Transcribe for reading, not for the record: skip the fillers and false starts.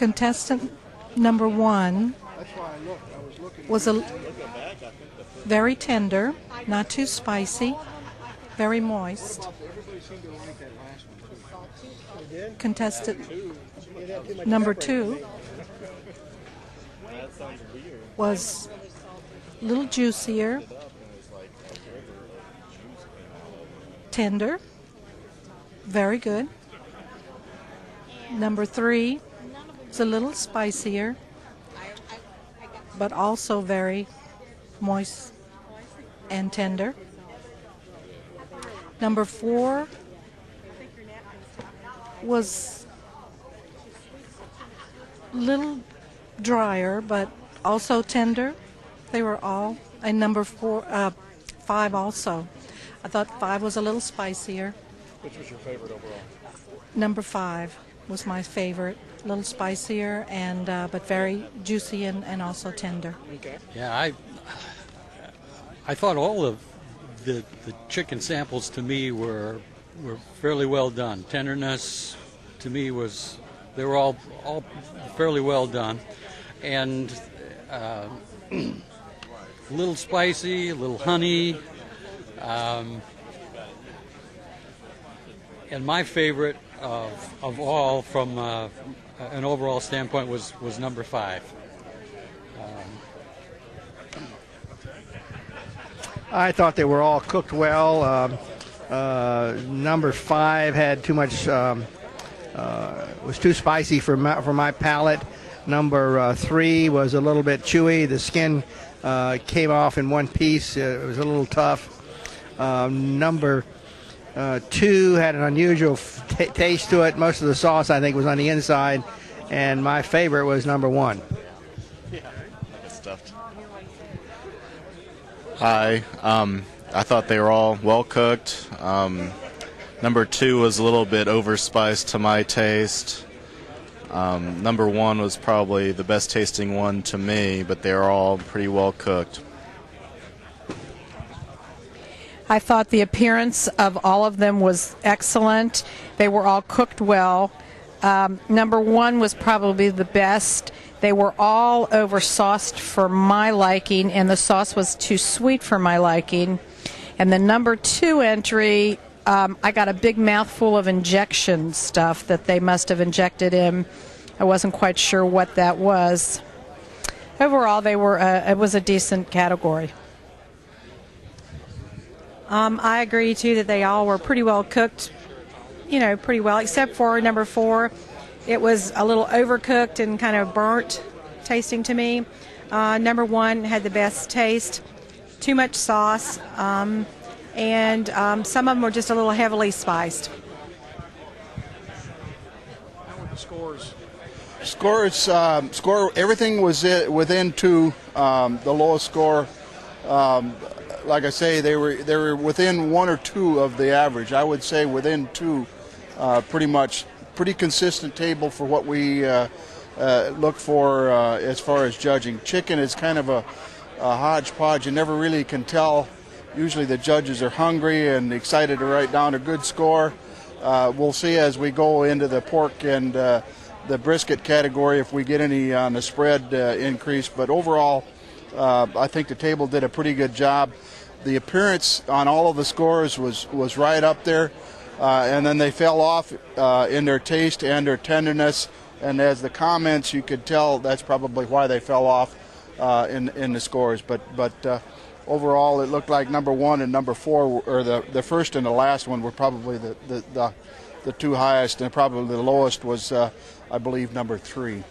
Contestant number 1 was very tender, not too spicy, very moist. Contestant number 2 was a little juicier, tender, very good. Number 3 is a little spicier, but also very moist and tender. Number 4 was a little drier, but also tender. They were all, and number 5 also. I thought 5 was a little spicier. Which was your favorite overall? Number 5 was my favorite, a little spicier and but very juicy and also tender. Okay. Yeah, I thought all of the chicken samples to me were fairly well done. Tenderness to me was, they were all fairly well done, and a little spicy, a little honey, and my favorite of all from an overall standpoint was number 5. I thought they were all cooked well. Number 5 had too much, was too spicy for my palate. Number 3 was a little bit chewy. The skin came off in one piece. It was a little tough. Number 2 had an unusual taste to it. Most of the sauce, I think, was on the inside. And my favorite was number 1. Stuffed. Hi. I thought they were all well cooked. Number 2 was a little bit overspiced to my taste. Number 1 was probably the best tasting one to me, but they were all pretty well cooked. I thought the appearance of all of them was excellent. They were all cooked well. Number 1 was probably the best. They were all over-sauced for my liking, and the sauce was too sweet for my liking. And the number 2 entry, I got a big mouthful of injection stuff that they must have injected in. I wasn't quite sure what that was. Overall, they were it was a decent category. I agree, too, that they all were pretty well cooked, pretty well, except for number 4. It was a little overcooked and kind of burnt tasting to me. Number 1 had the best taste, too much sauce, and some of them were just a little heavily spiced. How were the scores? Score, everything was within 2. The lowest score, like I say, they were within 1 or 2 of the average. I would say within 2, pretty consistent table for what we look for as far as judging. Chicken is kind of a hodgepodge. You never really can tell. Usually the judges are hungry and excited to write down a good score. We'll see as we go into the pork and the brisket category if we get any on the spread increase. But overall, I think the table did a pretty good job. The appearance on all of the scores was right up there, and then they fell off in their taste and their tenderness. And as the comments, you could tell that's probably why they fell off in the scores. But overall, it looked like number 1 and number 4, or the first and the last one, were probably the 2 highest, and probably the lowest was, I believe, number 3.